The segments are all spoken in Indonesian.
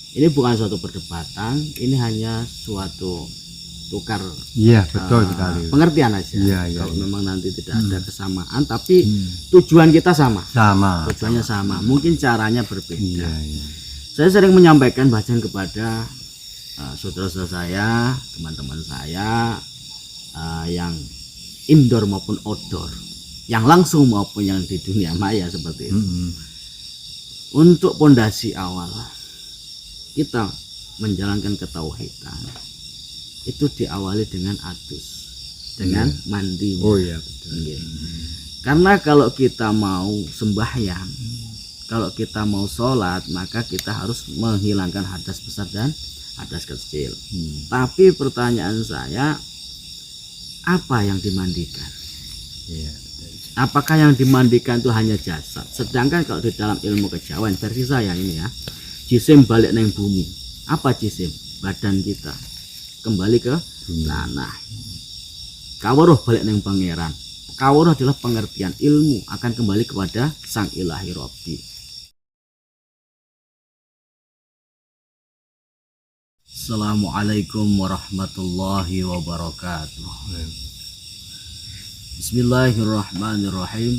Ini bukan suatu perdebatan, ini hanya suatu tukar betul sekali. pengertian aja. Kalau memang nanti tidak ada kesamaan, tapi tujuan kita sama. Tujuannya sama. Mungkin caranya berbeda. Saya sering menyampaikan bacaan kepada saudara-saudara saya, teman-teman saya yang indoor maupun outdoor, yang langsung maupun yang di dunia maya seperti itu. Untuk pondasi awal kita menjalankan ketauhidan itu diawali dengan adus, dengan mandi. Betul. Karena kalau kita mau sembahyang, kalau kita mau sholat, maka kita harus menghilangkan hadas besar dan hadas kecil. Tapi pertanyaan saya, apa yang dimandikan? Apakah yang dimandikan itu hanya jasad? Sedangkan kalau di dalam ilmu kejawen versi saya ini ya, jisim balik neng bumi. Apa jisim? Badan kita kembali ke tanah. Kawruh balik neng pangeran. Kawruh adalah pengertian ilmu akan kembali kepada sang ilahi Robbi. Assalamualaikum warahmatullahi wabarakatuh. Bismillahirrahmanirrahim.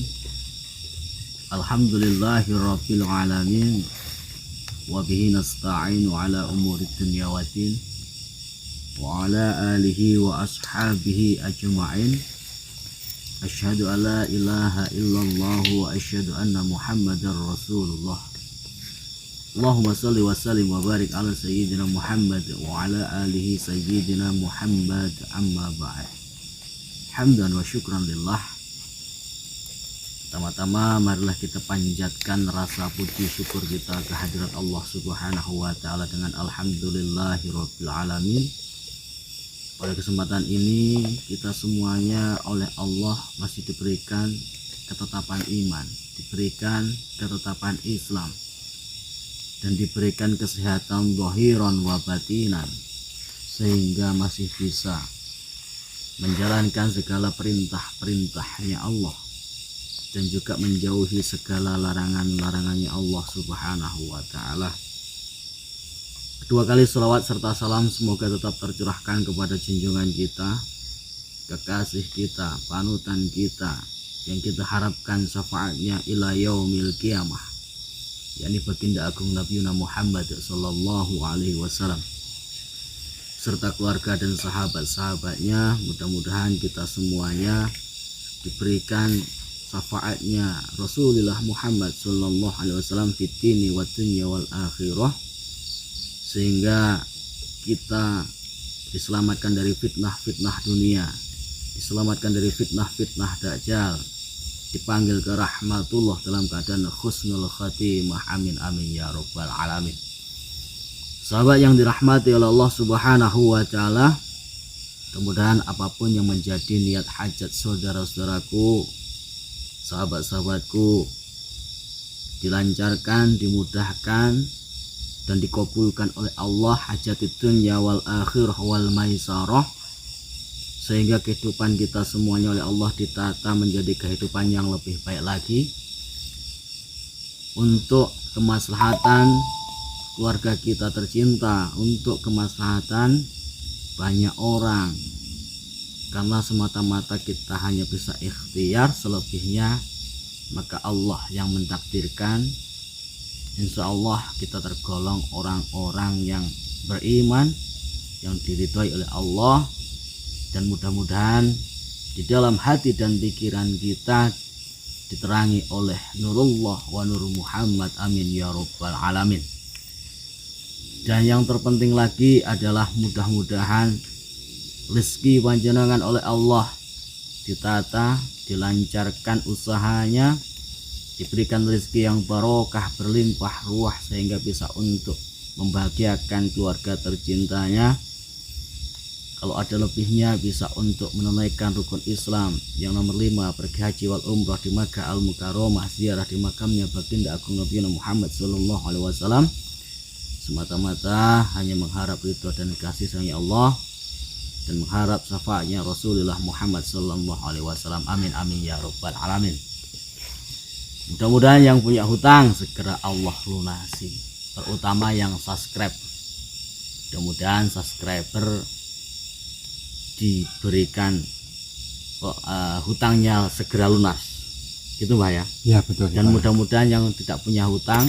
Alhamdulillahirabbil alamin. Wa bihi nasta'inu ala umuri dunya waddin. Wa ala alihi wa ashabihi ajma'in. Asyhadu an la ilaha illallah wa asyhadu anna Muhammadar Rasulullah. Allahumma salli wa sallim wa barik ala sayyidina Muhammad wa ala alihi sayyidina Muhammad, amma ba'd. Hamdan wa syukran lillah. Pertama-tama marilah kita panjatkan rasa puji syukur kita kehadirat Allah Subhanahu wa taala dengan alhamdulillahirabbil alamin. Pada kesempatan ini kita semuanya oleh Allah masih diberikan ketetapan iman, diberikan ketetapan Islam, dan diberikan kesehatan zahiran wa batinan, sehingga masih bisa menjalankan segala perintah-perintahnya Allah dan juga menjauhi segala larangan-larangannya Allah Subhanahu wa taala. Dua kali selawat serta salam semoga tetap tercurahkan kepada junjungan kita, kekasih kita, panutan kita, yang kita harapkan syafaatnya ila yaumil qiyamah, yakni baginda agung Nabi Muhammad sallallahu alaihi wasallam, serta keluarga dan sahabat-sahabatnya. Mudah-mudahan kita semuanya diberikan syafaatnya Rasulullah Muhammad sallallahu alaihi wasallam fid dini wad dunya wal akhirah, sehingga kita diselamatkan dari fitnah-fitnah dunia, diselamatkan dari fitnah-fitnah dajjal, dipanggil ke rahmatullah dalam keadaan husnul khatimah. Amin amin ya rabbal alamin. Sahabat yang dirahmati oleh Allah Subhanahu wa taala, mudah-mudahan apapun yang menjadi niat hajat saudara-saudaraku, sahabat-sahabatku, dilancarkan, dimudahkan, dan dikabulkan oleh Allah hajat dunya wal akhirah wal maisarah, sehingga kehidupan kita semuanya oleh Allah ditata menjadi kehidupan yang lebih baik lagi untuk kemaslahatan keluarga kita tercinta, untuk kemaslahatan banyak orang. Karena semata-mata kita hanya bisa ikhtiar, selebihnya maka Allah yang mentakdirkan. Insya Allah kita tergolong orang-orang yang beriman, yang diridhoi oleh Allah, dan mudah-mudahan di dalam hati dan pikiran kita diterangi oleh nurullah wa nur Muhammad. Amin ya rabbal alamin. Dan yang terpenting lagi adalah mudah-mudahan rezeki panjenengan oleh Allah ditata, dilancarkan usahanya, diberikan rezeki yang barokah berlimpah ruah, sehingga bisa untuk membahagiakan keluarga tercintanya. Kalau ada lebihnya bisa untuk menunaikan rukun Islam yang nomor 5, pergi haji wal umrah di Makkah al Mukarramah, ziarah di makamnya baginda agung Nabi Muhammad sallallahu alaihi wasallam, semata-mata hanya mengharap ridho dan kasih sayang Allah dan mengharap syafaatnya Rasulullah Muhammad sallallahu alaihi wasallam. Amin amin ya rabbal alamin. Mudah-mudahan yang punya hutang segera Allah lunasi. terutama yang subscribe. Mudah-mudahan subscriber diberikan hutangnya segera lunas, gitu Mbah ya. Ya betul. Dan mudah-mudahan yang tidak punya hutang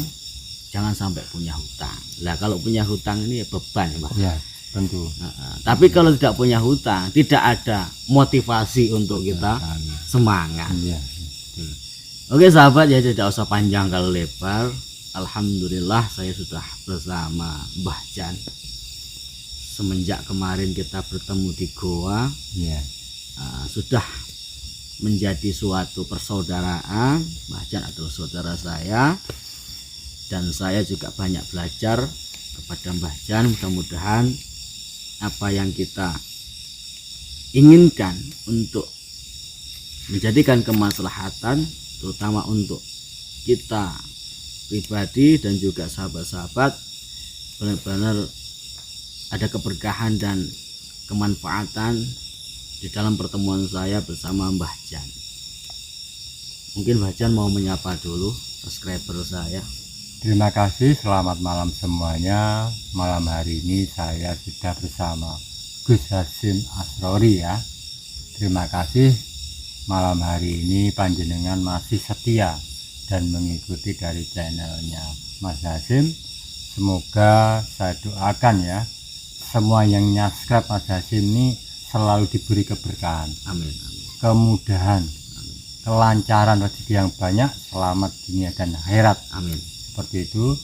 jangan sampai punya hutang. Lah kalau punya hutang ini beban Mbah. Ya tentu. Tapi kalau tidak punya hutang, tidak ada motivasi untuk kita semangat. Ya. Oke sahabat, ya tidak usah panjang kali lebar. Alhamdulillah saya sudah bersama Mbah Jan. Semenjak kemarin kita bertemu di Goa, Ya. Sudah menjadi suatu persaudaraan. Mbah Jan adalah saudara saya, dan saya juga banyak belajar kepada Mbah Jan. Mudah-mudahan apa yang kita inginkan untuk menjadikan kemaslahatan, terutama untuk kita pribadi dan juga sahabat-sahabat, benar-benar ada keberkahan dan kemanfaatan di dalam pertemuan saya bersama Mbah Jan. Mungkin Mbah Jan mau menyapa dulu subscriber saya. Terima kasih, selamat malam semuanya. Malam hari ini saya sudah bersama Gus Hasim Asrori ya. Terima kasih, malam hari ini panjenengan masih setia dan mengikuti dari channelnya Mas Hasim. Semoga saya doakan ya, semua yang subscribe Mas Hasim ini selalu diberi keberkahan, Amin. kemudahan, kelancaran rezeki yang banyak, selamat dunia dan akhirat. Amin. Seperti itu.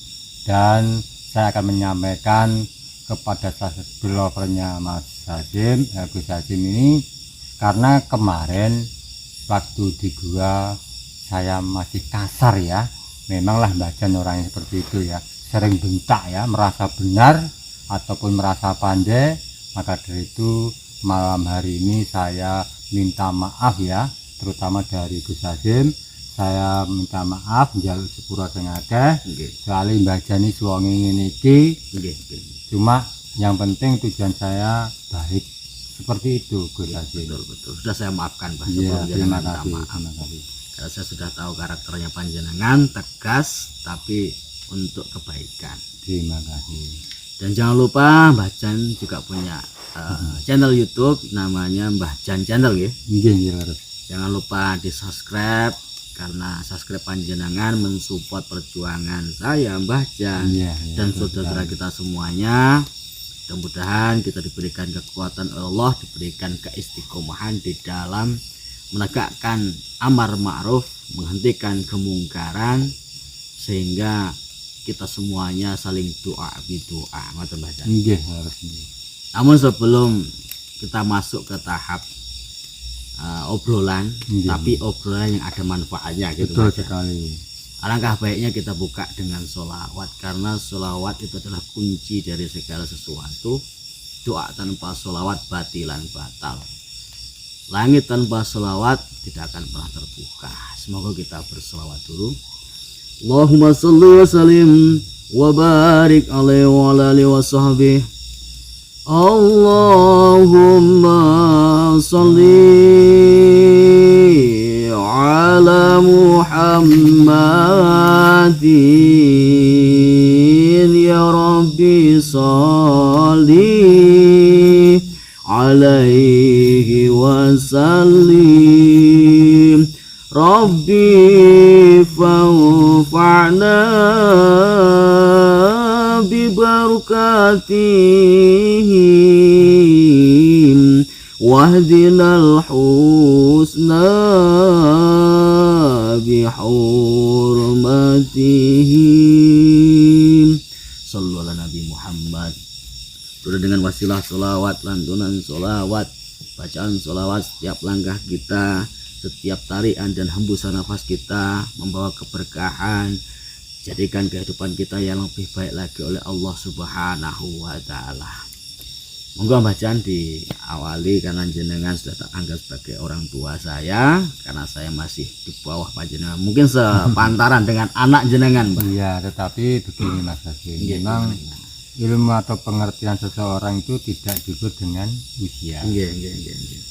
Dan saya akan menyampaikan kepada subscribernya Mas Hasim, Gus Hasim ini, karena kemarin waktu di gua saya masih kasar ya. Memanglah Mbah Jan orangnya seperti itu ya, sering bentak ya, merasa benar ataupun merasa pandai. Maka dari itu malam hari ini saya minta maaf ya, terutama dari Gus Hasim. Saya minta maaf, njaluk sepura sing akeh. Soalnya Mbah Jan iki wong ngene iki. Cuma yang penting tujuan saya baik. Seperti itu Gus Hasim. Betul. Sudah saya maafkan Pak. Iya, terima minta kasih. maaf. Terima kasih. Karena saya sudah tahu karakternya panjenengan, tegas tapi untuk kebaikan. Terima kasih. Dan jangan lupa Mbah Jan juga punya channel YouTube namanya Mbah Jan Channel ya. Nggih, harus. Jangan lupa di subscribe, karena subscribe panjenengan mensupport perjuangan saya Mbah Jan dan saudara kita semuanya. Mudah-mudahan kita diberikan kekuatan Allah, diberikan keistiqomahan di dalam menegakkan amar ma'ruf, menghentikan kemungkaran, sehingga kita semuanya saling doa bidoa. Nggih, harus. Namun sebelum kita masuk ke tahap obrolan, tapi obrolan yang ada manfaatnya gitu. Betul sekali. Alangkah baiknya kita buka dengan sholawat, karena sholawat itu adalah kunci dari segala sesuatu. Doa tanpa sholawat batilan batal. Langit tanpa sholawat tidak akan pernah terbuka. Semoga kita bersolawat dulu. Allahumma sholli wa sallim wa barik alaihi wa alihi wa sahbihi. Allahumma sholli ala Muhammadin ya Rabbi sholli alaihi wasallim. Rabbi fanfa'na bi barakatihim wahdinal husna bi hurmatihim. Sallu ala Nabi Muhammad. Sudah dengan wasilah sholawat, lantunan sholawat, bacaan sholawat, setiap langkah kita, setiap tarian dan hembusan nafas kita membawa keberkahan. Jadikan kehidupan kita yang lebih baik lagi oleh Allah Subhanahu wa Ta'ala. Monggo Mbah Jan diawali, karena jenengan sudah tak anggap sebagai orang tua saya, karena saya masih di bawah panjenengan. Mungkin sepantaran dengan anak jenengan, Mbah. Iya, tetapi begini Mas Hasim, memang ilmu atau pengertian seseorang itu tidak diukur dengan usia.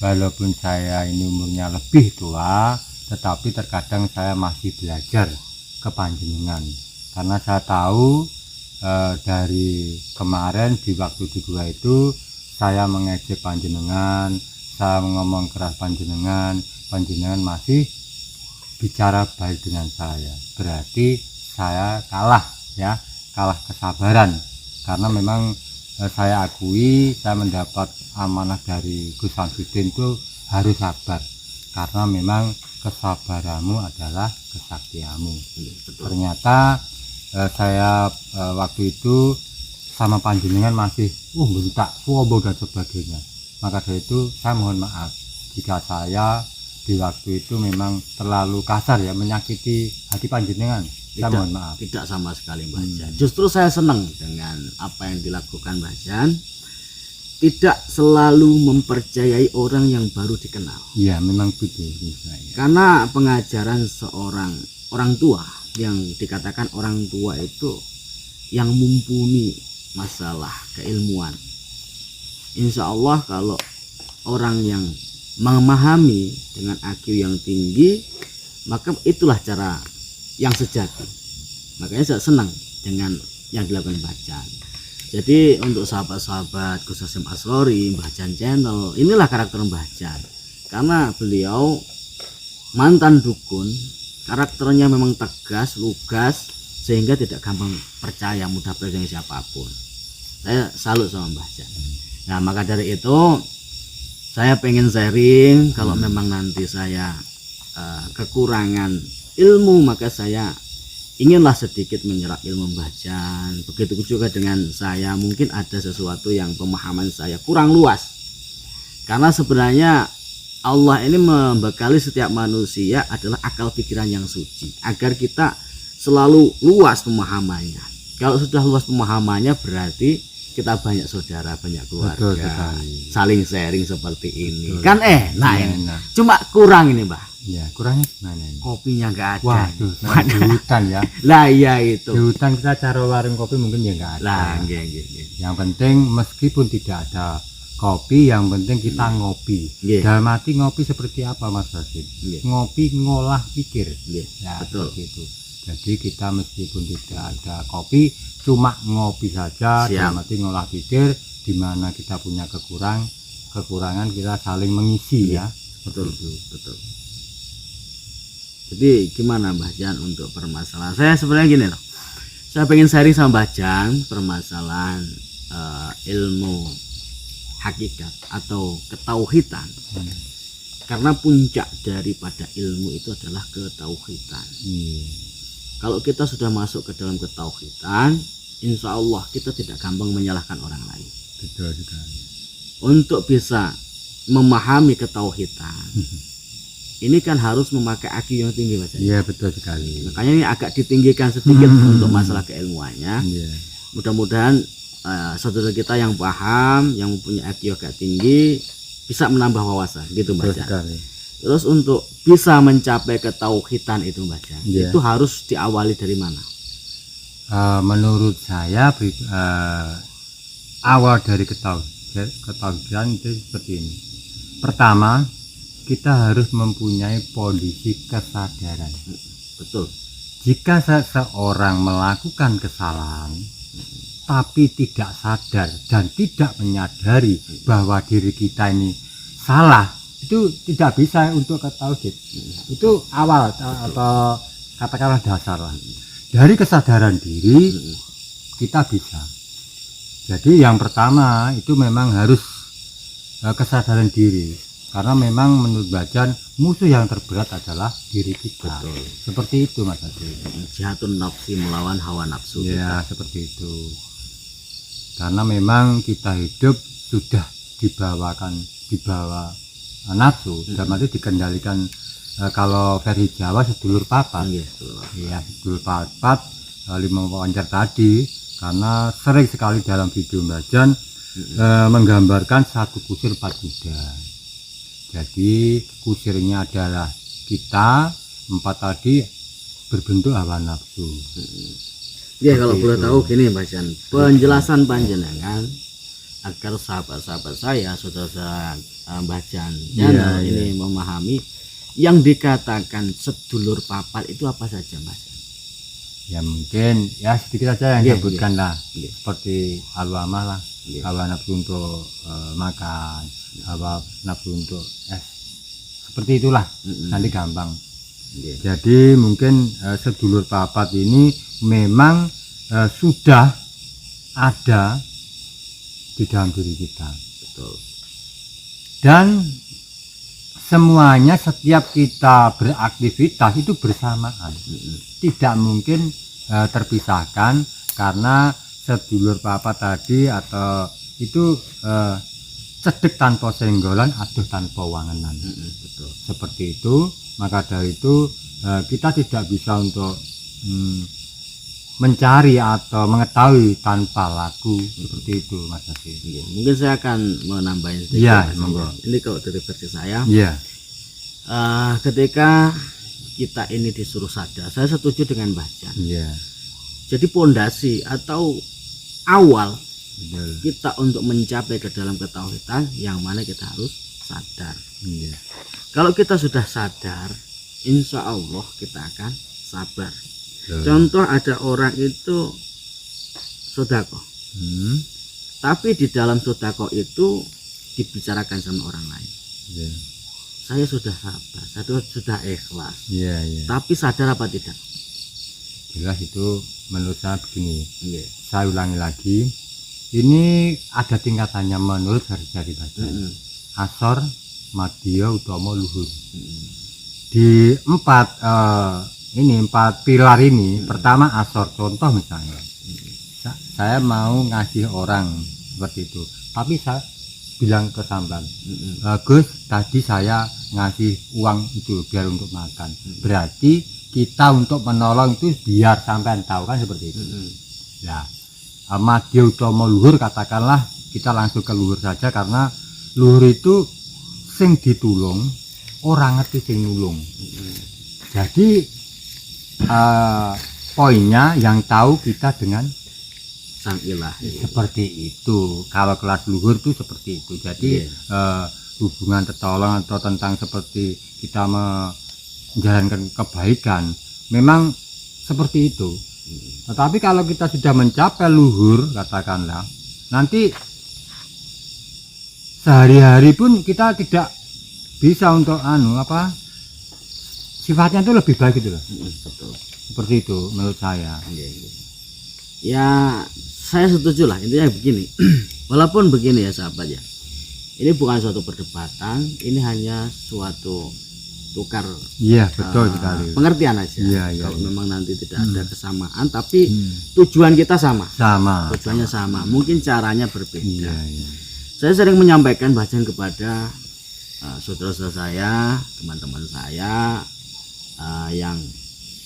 Walaupun saya ini umurnya lebih tua, tetapi terkadang saya masih belajar ke panjenengan, karena saya tahu dari kemarin di waktu kedua itu saya mengejek panjenengan, saya ngomong keras panjenengan masih bicara baik dengan saya, berarti saya kalah ya, kalah kesabaran. Karena memang saya akui saya mendapat amanah dari Gus Samsudin itu harus sabar, karena memang kesabaranmu adalah kesaktianmu. Ternyata saya waktu itu sama panjenengan masih bentak, suwobo dan sebagainya. Maka dari itu saya mohon maaf jika saya di waktu itu memang terlalu kasar ya, menyakiti hati panjenengan. Saya mohon maaf. Tidak sama sekali Mbah Jan. Justru saya senang dengan apa yang dilakukan Mbah Jan. Tidak selalu mempercayai orang yang baru dikenal. Iya, memang begitu. Karena pengajaran seorang orang tua, yang dikatakan orang tua itu yang mumpuni masalah keilmuan. Insya Allah kalau orang yang memahami dengan IQ yang tinggi, maka itulah cara yang sejati. Makanya saya senang dengan yang dilakukan Mbah Jan. Jadi untuk sahabat-sahabat Gus Hasyim Asrori, Mbah Jan Channel, inilah karakter Mbah Jan. Karena beliau mantan dukun, karakternya memang tegas, lugas, sehingga tidak gampang percaya, mudah percaya siapapun. Saya salut sama Mbah Jan. Nah, maka dari itu saya pengen sharing, kalau memang nanti saya kekurangan ilmu, maka saya inginlah sedikit menyerap ilmu Mbah Jan. Begitu juga dengan saya, mungkin ada sesuatu yang pemahaman saya kurang luas. Karena sebenarnya Allah ini membekali setiap manusia adalah akal pikiran yang suci, agar kita selalu luas pemahamannya. Kalau sudah luas pemahamannya, berarti kita banyak saudara, banyak keluarga, saling sharing seperti ini. Betul. Kan enak. Cuma kurang ini Mbah. Ya, kurangnya gimana ini? Kopinya nggak ada. Waduh, di hutan ya. Lah iya itu. Di hutan kita cari warung kopi mungkin ya nggak ada. Lah, Yang penting meskipun tidak ada kopi, yang penting kita ngopi. Dalam arti ngopi seperti apa Mas Hasyim? Ngopi ngolah pikir. Ya, betul. Begitu. Jadi kita meskipun tidak ada kopi, cuma ngopi saja. Dalam arti ngolah pikir, di mana kita punya kekurangan kita saling mengisi ya. Betul. Jadi gimana Mbah Jan untuk permasalahan saya sebenarnya gini loh, saya pengen sharing sama Mbah Jan permasalahan ilmu hakikat atau ketauhidan. Karena puncak daripada ilmu itu adalah ketauhidan. Kalau kita sudah masuk ke dalam ketauhidan, insya Allah kita tidak gampang menyalahkan orang lain. Betul sekali. Untuk bisa memahami ketauhidan, ini kan harus memakai IQ yang tinggi Mas. Iya, betul sekali. Makanya ini agak ditinggikan sedikit untuk masalah keilmuannya. Mudah-mudahan saudara kita yang paham, yang mempunyai IQ agak tinggi, bisa menambah wawasan gitu Mbak Jan. Terus untuk bisa mencapai ketauhidan itu Mbak Jan, itu harus diawali dari mana? Menurut saya awal dari ketauhidan itu seperti ini. Pertama, kita harus mempunyai kondisi kesadaran. Betul. Jika seseorang melakukan kesalahan tapi tidak sadar dan tidak menyadari bahwa diri kita ini salah, itu tidak bisa untuk ketauhid. Itu awal atau katakanlah dasar lah. Dari kesadaran diri kita bisa. Jadi yang pertama itu memang harus kesadaran diri. Karena memang menurut Bajan musuh yang terberat adalah diri kita. Betul. Seperti itu Mas Hasyim. Jihadun nafsi melawan hawa nafsu. Ya, seperti itu. Karena memang kita hidup sudah dibawa nafsu, dan nanti dikendalikan kalau versi Jawa sedulur papat. Ya, sedulur papat 5 wawancara tadi, karena sering sekali dalam video Bajan menggambarkan satu kusir 4 kuda. Jadi kusirnya adalah kita 4 tadi berbentuk hawa nafsu. Ya, kalau boleh tahu gini Mbak Jan, penjelasan panjenengan agar sahabat-sahabat saya, saudara-saudara Mbak Jan ini memahami yang dikatakan sedulur papat itu apa saja Mbak Jan? Ya mungkin ya sedikit saja yang Iya, disebutkan lah, Iya. seperti hawa lah, Iya. hawa nafsu untuk makan, hawa nafsu untuk seperti itulah. Nanti gampang. Iya. Jadi mungkin sedulur papat ini memang sudah ada di dalam diri kita, Betul. dan semuanya setiap kita beraktivitas itu bersamaan, tidak mungkin terpisahkan, karena sedulur papat tadi atau itu cedek tanpa senggolan, aduh tanpa wangenan. Betul. Seperti itu. Maka dari itu kita tidak bisa untuk mencari atau mengetahui tanpa laku, seperti itu Mas Hasim. Iya. Mungkin saya akan menambahin sedikit. Iya, Mas. monggo. Ini kalau dari versi saya, Iya. ketika kita ini disuruh sadar, saya setuju dengan Mbah Jan. Iya. Jadi pondasi atau awal Betul. kita untuk mencapai ke dalam ketauhidan, yang mana kita harus sadar. Iya. Kalau kita sudah sadar, insya Allah kita akan sabar. Betul. Contoh, ada orang itu sodako, tapi di dalam sodako itu dibicarakan sama orang lain. Iya. Saya sudah sabar, saya sudah ikhlas, Iya, iya. tapi sadar apa tidak? Jelas itu menurut saya begini. Iya. Saya ulangi lagi. Ini ada tingkatannya menurut dari baca. Asor, Madya, Utama, Luhur. Di empat pilar ini, pertama asor, contoh misalnya saya mau ngasih orang seperti itu, tapi saya bilang ke sampean, Gus, tadi saya ngasih uang itu biar untuk makan, berarti kita untuk menolong itu biar sampean tahu, kan seperti itu. Ya, Madya, Utama, Luhur, katakanlah kita langsung ke luhur saja, karena luhur itu sing ditulung orang ngerti sing nulung. Jadi poinnya yang tahu kita dengan Sang Ilahi. seperti itu. Kalau kelas luhur itu seperti itu. Jadi hubungan tertolong atau tentang seperti kita menjalankan kebaikan, memang seperti itu. Tetapi kalau kita sudah mencapai luhur, katakanlah, nanti sehari-hari pun kita tidak bisa untuk sifatnya itu lebih baik gitu loh. Betul. Seperti itu menurut saya. Ya, saya setuju lah, intinya begini. Walaupun begini ya sahabat ya, ini bukan suatu perdebatan, ini hanya suatu tukar Iya, betul sekali. pengertian aja. Iya, iya, Kalau iya. memang nanti tidak ada kesamaan, tapi tujuan kita sama. Sama. Tujuannya sama, mungkin caranya berbeda. Iya, iya. Saya sering menyampaikan bacaan kepada saudara-saudara saya, teman-teman saya, yang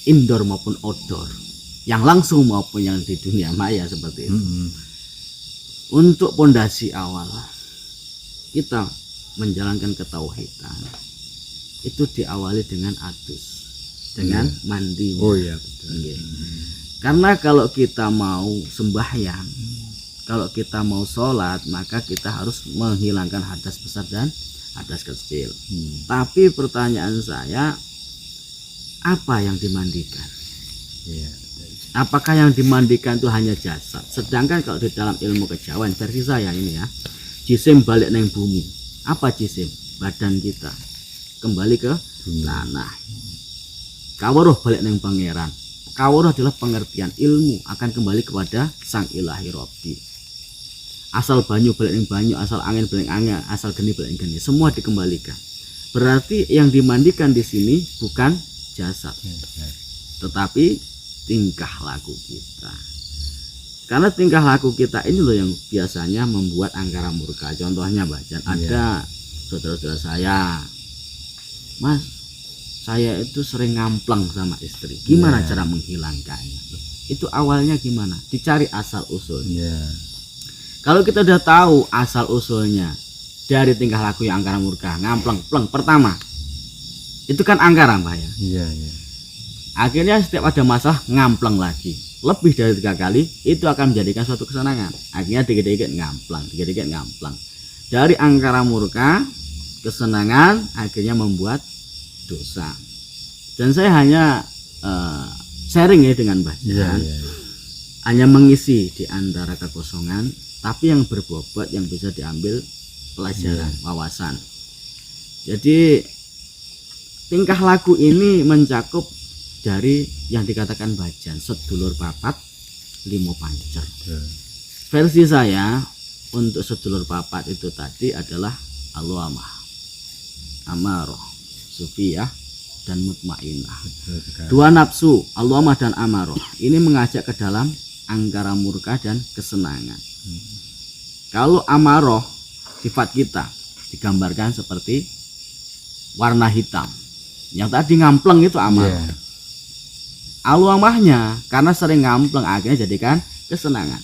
indoor maupun outdoor, yang langsung maupun yang di dunia maya seperti itu. Untuk pondasi awal kita menjalankan ketauhidan itu diawali dengan adus, dengan mandi. Oh iya, betul. Karena kalau kita mau sembahyang, kalau kita mau sholat, maka kita harus menghilangkan hadas besar dan hadas kecil. Tapi pertanyaan saya, apa yang dimandikan? Iya. Apakah yang dimandikan itu hanya jasad? Sedangkan kalau di dalam ilmu kejawen versi saya ini ya, jisim balik neng bumi. Apa jisim? Badan kita kembali ke tanah. Kawruh balik neng pangeran. Kawruh adalah pengertian ilmu akan kembali kepada Sang Ilahi Robbi. Asal banyu balik neng banyu, asal angin balik angin, asal geni balik geni. Semua dikembalikan. Berarti yang dimandikan di sini bukan jasad, tetapi tingkah laku kita. Karena tingkah laku kita ini loh yang biasanya membuat angkara murka. Contohnya Bajan, ada saudara-saudara saya, Mas, saya itu sering ngamplang sama istri. Gimana cara menghilangkannya? Itu awalnya gimana? Dicari asal usulnya. Kalau kita udah tahu asal usulnya dari tingkah laku yang angkara murka, ngamplang, pleng, pertama itu kan angkara Mbak ya. Iya, iya. Akhirnya setiap ada masalah ngamplang lagi, lebih dari 3 kali, itu akan menjadikan suatu kesenangan. Akhirnya dikit-dikit ngamplang, dikit-dikit ngamplang. Dari angkara murka, kesenangan akhirnya membuat dosa. Dan saya hanya sharing ya dengan Mbah Jan. Iya. Hanya mengisi di antara kekosongan, tapi yang berbobot yang bisa diambil pelajaran, wawasan. Jadi tingkah laku ini mencakup dari yang dikatakan Mbah Jan, sedulur papat limo pancer. Versi saya untuk sedulur papat itu tadi adalah al-amah, amaroh, sufiyah, dan mutmainah. Dua nafsu, al-amah dan amaroh, ini mengajak ke dalam angkara murka dan kesenangan. Kalau amaroh, sifat kita digambarkan seperti warna hitam. Yang tadi ngampleng itu amaroh. Al-amahnya karena sering ngampleng akhirnya jadikan kesenangan.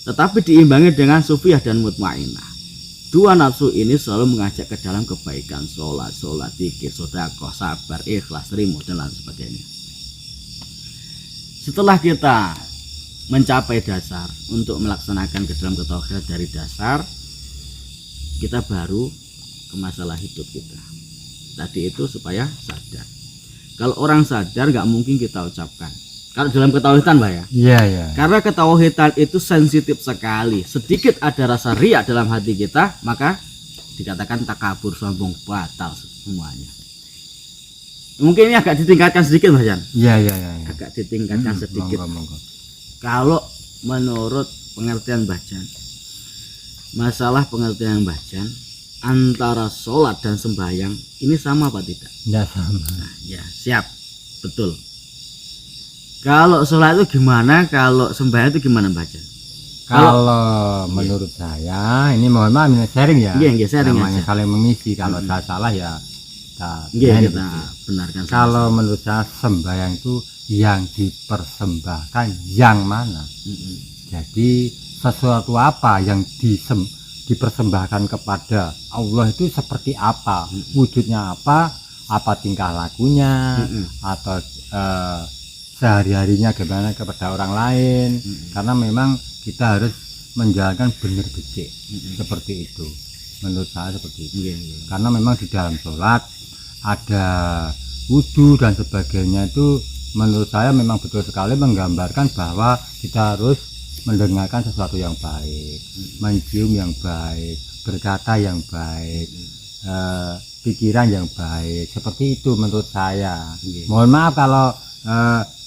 Tetapi diimbangi dengan sufiyah dan mutmainah. Dua nafsu ini selalu mengajak ke dalam kebaikan, sholat, zikir, sedekah, sabar, ikhlas, ridho, dan lain sebagainya. Setelah kita mencapai dasar untuk melaksanakan ke dalam ketauhidan dari dasar, kita baru ke masalah hidup kita. Tadi itu supaya sadar. Kalau orang sadar nggak mungkin kita ucapkan. Kalau dalam ketauhidan, Mbak ya. Iya. Karena ketauhidan itu sensitif sekali. Sedikit ada rasa riya dalam hati kita, maka dikatakan takabur, sombong, batal semuanya. Mungkin ini agak ditingkatkan sedikit, Mbak Jan. Iya. Agak ditingkatkan sedikit. Monggo. Kalau menurut pengertian Mbah Jan, masalah pengertian Mbah Jan antara sholat dan sembahyang ini sama apa tidak? Tidak sama. Nah, ya siap, betul. Kalau sholat itu gimana? Kalau sembahyang itu gimana, Mbah Jan? Kalau menurut saya, ini mohon maaf ini sharing ya. Iya, sharing namanya aja. saling mengisi. Kalau saya salah ya Iya, kita gitu. benarkan. Kalau menurut saya sembahyang itu yang dipersembahkan yang mana? Jadi sesuatu apa yang dipersembahkan kepada Allah itu seperti apa? Wujudnya apa tingkah lakunya, atau sehari-harinya gimana kepada orang lain. Karena memang kita harus menjalankan benar becik seperti itu. Menurut saya seperti itu. Karena memang di dalam sholat ada wudhu dan sebagainya, itu menurut saya memang betul sekali menggambarkan bahwa kita harus mendengarkan sesuatu yang baik, mencium yang baik, berkata yang baik, pikiran yang baik, seperti itu menurut saya. Mohon maaf kalau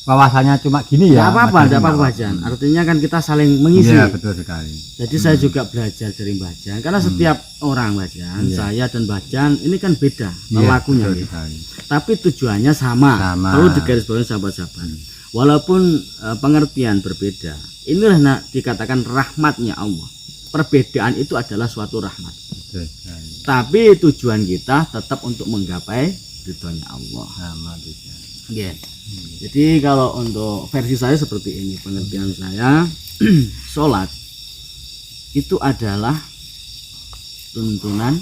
wawasannya cuma gini ya. Tidak apa-apa, Jan. Artinya kan kita saling mengisi. Iya, betul sekali. Jadi saya juga belajar dari Mbah Jan, karena setiap orang, Mbah Jan, saya dan Mbah Jan ini kan beda pelakunya. Tapi tujuannya sama. Perlu digarisbawahi sahabat-sahabat. Walaupun pengertian berbeda, inilah dikatakan rahmatnya Allah. Perbedaan itu adalah suatu rahmat. Tapi tujuan kita tetap untuk menggapai ridhonya Allah. Jadi kalau untuk versi saya seperti ini, pengertian saya, sholat itu adalah tuntunan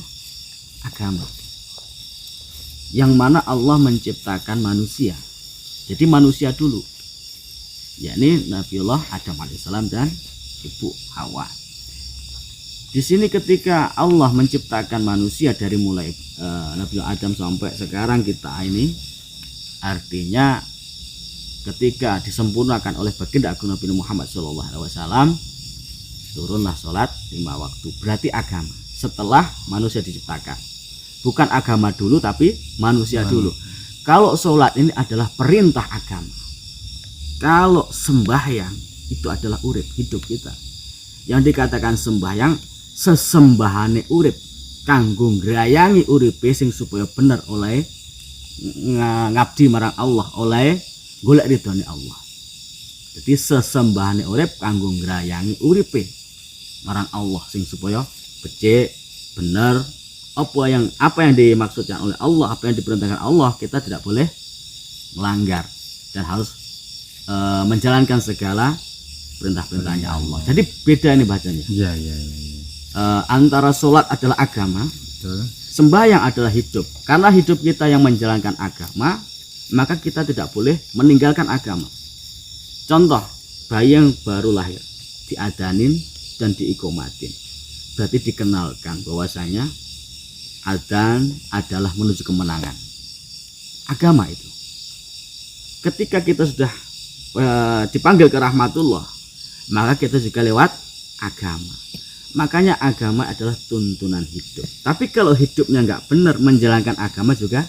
agama yang mana Allah menciptakan manusia. Jadi manusia dulu, yakni Nabiullah Adam alaihissalam dan Ibu Hawa. Di sini ketika Allah menciptakan manusia dari mulai Nabiullah Adam sampai sekarang kita ini, artinya ketika disempurnakan oleh baginda agung Nabi Muhammad SAW, turunlah sholat 5 waktu. Berarti agama setelah manusia diciptakan, bukan agama dulu tapi manusia dulu. Kalau sholat ini adalah perintah agama, kalau sembahyang itu adalah urip hidup kita. Yang dikatakan sembahyang sesembahane urip kanggo ngrayangi uripe sing supaya bener oleh ngabdi marang Allah, oleh golek ridhone Allah. Jadi sesembahane urip kanggo ngrayangi uripe marang Allah sing supaya becik, bener. Apa yang dimaksudkan oleh Allah, apa yang diperintahkan Allah, kita tidak boleh melanggar dan harus menjalankan segala perintah-perintahnya Allah. Jadi beda ini bacanya. Iya. Antara sholat adalah agama, sembahyang adalah hidup. Karena hidup kita yang menjalankan agama, maka kita tidak boleh meninggalkan agama. Contoh, bayi yang baru lahir diadanin dan diikomatin, berarti dikenalkan bahwasanya adzan adalah menuju kemenangan. Agama itu. Ketika kita sudah dipanggil ke rahmatullah, maka kita juga lewat agama. Makanya agama adalah tuntunan hidup. Tapi kalau hidupnya nggak benar, menjalankan agama juga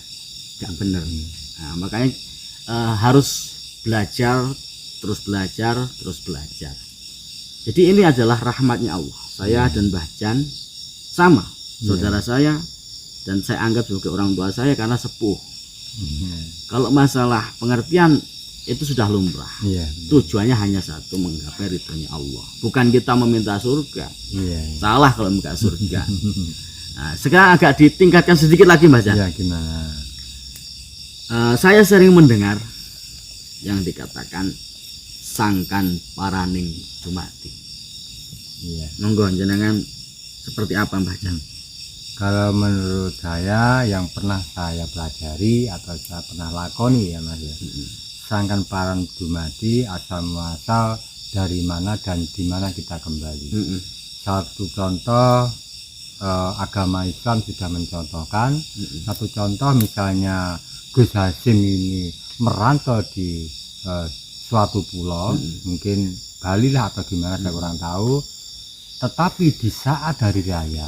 nggak benar. Nah, makanya harus belajar, terus belajar, terus belajar. Jadi ini adalah rahmatnya Allah. Saya dan Mbah Jan sama, saudara saya, dan saya anggap sebagai orang tua saya karena sepuh. Kalau masalah pengertian itu sudah lumrah. Tujuannya hanya satu, menggapai ridhonya Allah. Bukan kita meminta surga. Salah kalau minta surga. Nah, sekarang agak ditingkatkan sedikit lagi, Mbah Jan. Gimana? Saya sering mendengar yang dikatakan sangkan paraning dumadi. Monggo jenengan seperti apa, Mbah Jan? Kalau menurut saya yang pernah saya pelajari atau saya pernah lakoni ya Mas ya, sangkan paran dumadi asal muasal dari mana dan di mana kita kembali. Satu contoh agama Islam sudah mencontohkan. Satu contoh misalnya Gus Hasim ini merantau di suatu pulau, mungkin Bali lah atau gimana saya kurang tahu. Tetapi di saat hari raya,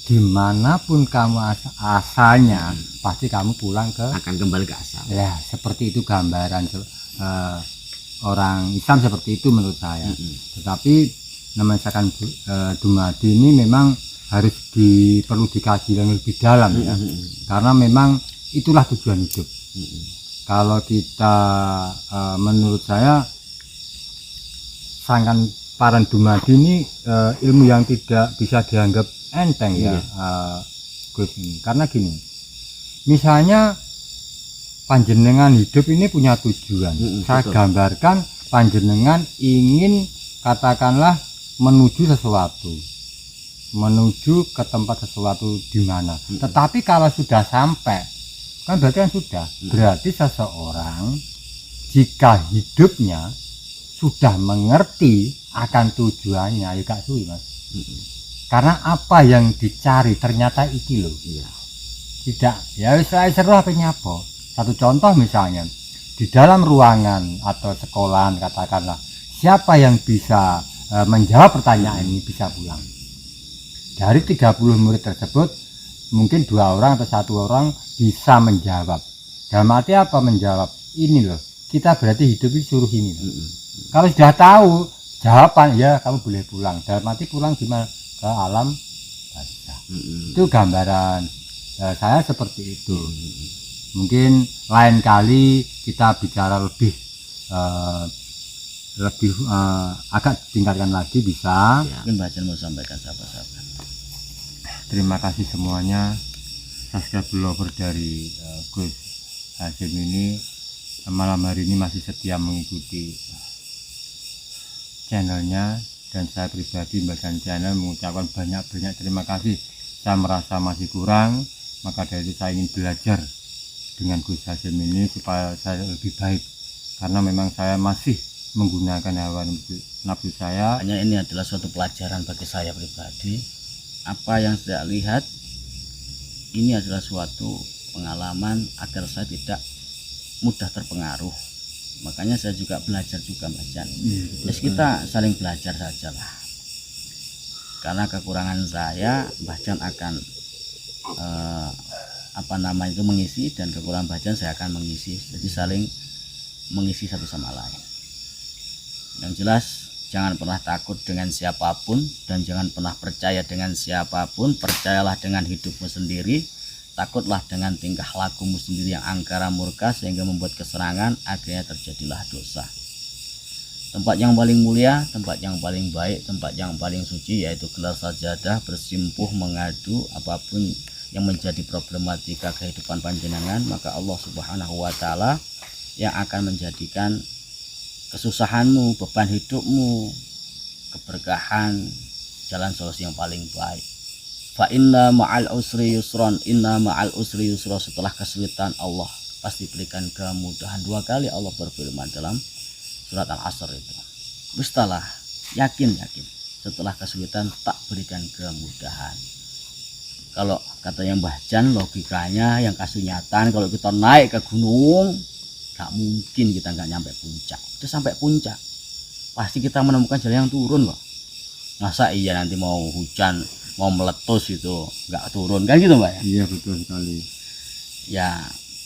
dimanapun kamu asalnya, pasti kamu pulang akan kembali ke asal. Ya, seperti itu gambaran orang Islam, seperti itu menurut saya. Tetapi misalkan dumadi ini memang harus perlu dikaji lebih dalam ya, karena memang itulah tujuan hidup. Kalau kita menurut saya sangkan paran dumadi ini ilmu yang tidak bisa dianggap enteng ya, Gus. Karena gini, misalnya panjenengan hidup ini punya tujuan. Saya gambarkan panjenengan ingin katakanlah menuju sesuatu, menuju ke tempat sesuatu di mana. Tetapi kalau sudah sampai, kan berarti kan sudah. Berarti seseorang jika hidupnya sudah mengerti akan tujuannya, ya gak suwi Mas. Karena apa yang dicari ternyata iki loh. Tidak, ya saya seru apa nyapa. Satu contoh misalnya di dalam ruangan atau sekolahan katakanlah, siapa yang bisa menjawab pertanyaan ini bisa pulang. Dari 30 murid tersebut mungkin 2 orang atau 1 orang bisa menjawab. Dalam arti apa menjawab? Ini loh, kita berarti hidup disuruh ini loh. Kalau sudah tahu jawaban, ya kamu boleh pulang. Dalam arti pulang gimana? Ke alam barzah. Itu gambaran saya seperti itu. Mungkin lain kali kita bicara lebih agak tingkatkan lagi bisa. Mungkin Mbah Jan mau sampaikan sahabat-sahabat. Terima kasih semuanya. Subscribe blogger dari Gus Hasim ini malam hari ini masih setia mengikuti channelnya, dan saya pribadi Mbah Jan channel mengucapkan banyak-banyak terima kasih. Saya merasa masih kurang, maka dari itu saya ingin belajar dengan Gus Hasim ini supaya saya lebih baik, karena memang saya masih menggunakan hawa nafsu saya. Hanya ini adalah suatu pelajaran bagi saya pribadi. Apa yang saya lihat ini adalah suatu pengalaman agar saya tidak mudah terpengaruh. Makanya saya juga belajar juga Mbah Jan. Terus kita saling belajar sajalah. Karena kekurangan saya, Mbah Jan akan mengisi, dan kekurangan Mbah Jan saya akan mengisi. Jadi saling mengisi satu sama lain. Yang jelas jangan pernah takut dengan siapapun, dan jangan pernah percaya dengan siapapun. Percayalah dengan hidupmu sendiri. Takutlah dengan tingkah lakumu sendiri yang angkara murka sehingga membuat keserangan, akhirnya terjadilah dosa. Tempat yang paling mulia, tempat yang paling baik, tempat yang paling suci yaitu gelar sajadah, bersimpuh mengadu apapun yang menjadi problematika kehidupan panjenengan, maka Allah Subhanahu wa taala yang akan menjadikan kesusahanmu, beban hidupmu, keberkahan, jalan solusi yang paling baik. Fa inna ma'al usri yusron, inna ma'al usri yusra. Setelah kesulitan Allah pasti berikan kemudahan. 2 kali Allah berfirman dalam surat Al-Asr itu. Bistalah, yakin setelah kesulitan tak berikan kemudahan. Kalau kata yang Mbah Jan, logikanya yang kasih nyatan, kalau kita naik ke gunung Gak mungkin kita nggak nyampe puncak. Udah sampai puncak, pasti kita menemukan jalan yang turun kok. Masa iya nanti mau hujan, mau meletus itu nggak turun kan gitu Mbak ya? Iya betul sekali. Ya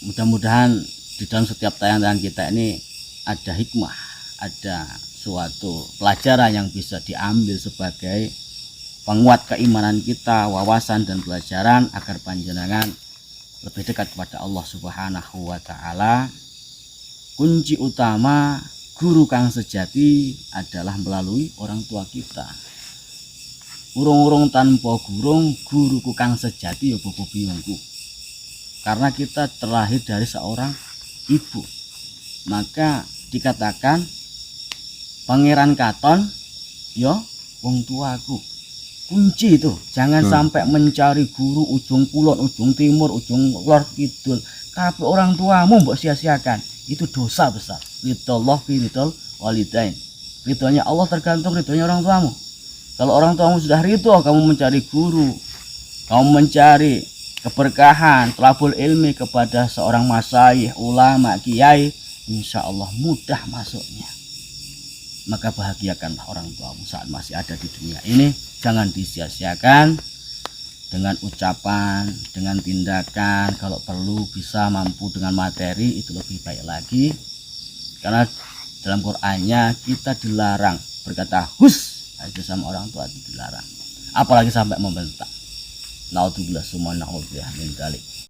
mudah-mudahan di dalam setiap tayangan kita ini ada hikmah, ada suatu pelajaran yang bisa diambil sebagai penguat keimanan kita, wawasan dan pelajaran agar panjenengan lebih dekat kepada Allah Subhanahu wa taala. Kunci utama guru kang sejati adalah melalui orang tua kita. Urung-urung tanpa guruku kang sejati ya bobo biyungku. Karena kita terlahir dari seorang ibu, maka dikatakan Pangeran Katon ya wong tuaku. Kunci itu jangan sampai mencari guru ujung kulon, ujung timur, ujung lor kidul. Tapi orang tuamu mbok sia-siakan, itu dosa besar. Ridallah fi ridal walidain. Ridhonya Allah tergantung ridhonya orang tuamu. Kalau orang tuamu sudah ridho, kamu mencari guru, kamu mencari keberkahan, thalabul ilmi kepada seorang masyayikh, ulama, kiai, insya Allah mudah masuknya. Maka bahagiakanlah orang tuamu saat masih ada di dunia ini. Jangan disia-siakan dengan ucapan, dengan tindakan. Kalau perlu bisa mampu dengan materi, itu lebih baik lagi. Karena dalam Qur'annya kita dilarang berkata hus aja sama orang tua, itu dilarang. Apalagi sampai membentak. Naudzubillah summa naudzubillah min dzalik.